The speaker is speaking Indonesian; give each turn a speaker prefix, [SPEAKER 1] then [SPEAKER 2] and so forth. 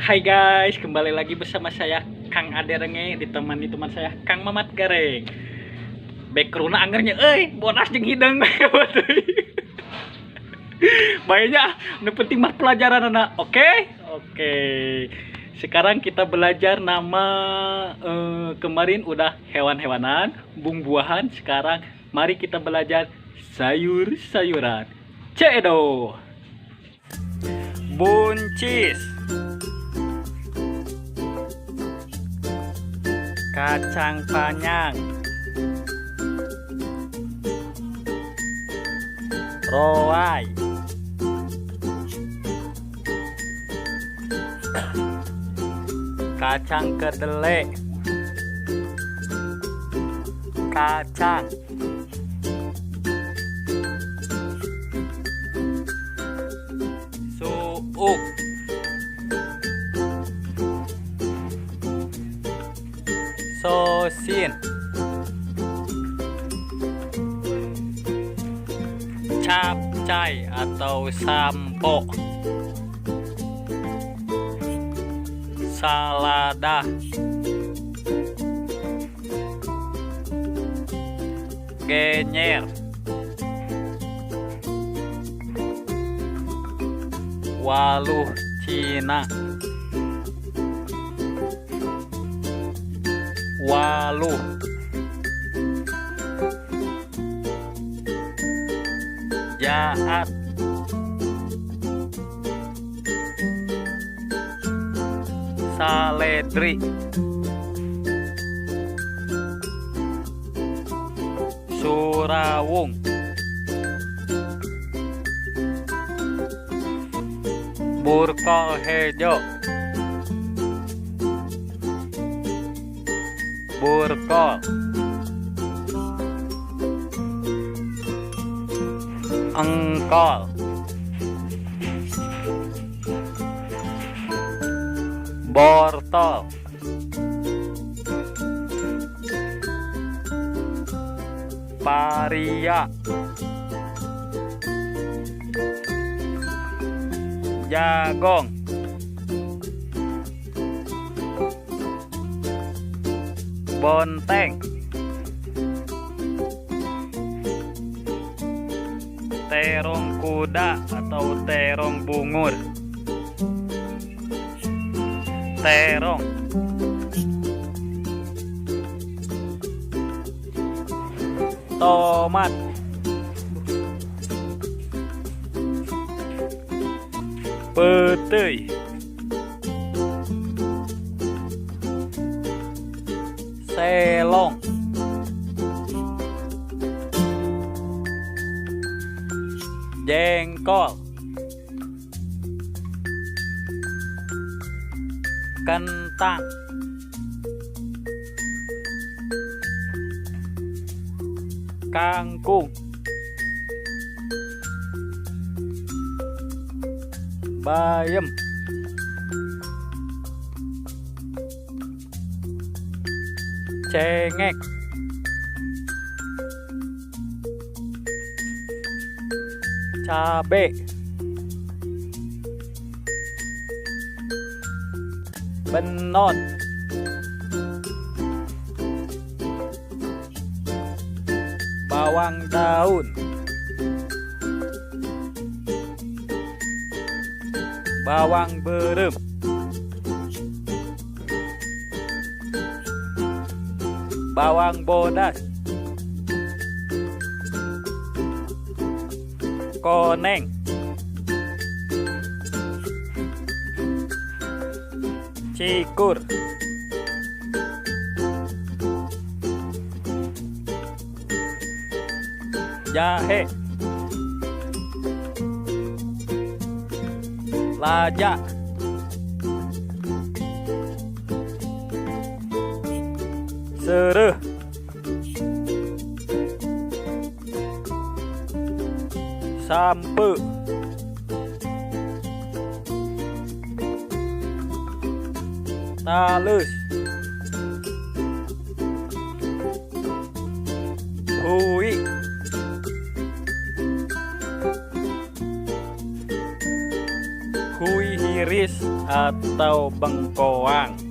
[SPEAKER 1] Hai guys, kembali lagi bersama saya Kang Ade Renge, ditemani teman saya Kang Mamat Gareng. Background anggernya, bonas jeung hidung. Baiknya, nu penting mah pelajaran anak. Oke. Sekarang kita belajar nama kemarin udah hewan-hewanan, bumbuahan. Sekarang mari kita belajar sayur-sayuran. Cedo. Buncis. Kacang panjang, roai, kacang kedelai, kacang, suuk, sosin, capcay atau sampo, salada, genyer, waluh Cina, waluh, jahat, saledri, surawung, burkol hejo, burkol, engkol, bortol, paria, jagong, bonteng, terong kuda atau terong bungur, terong, tomat, peteuy, selong, jengkol, kentang, kangkung, bayam, cengek, cabe, benot, bawang daun, bawang berem, bawang bodas, koneng, cikur, jahe, lajak, sereh, sampe, talus, hui, hui iris atau bengkoang?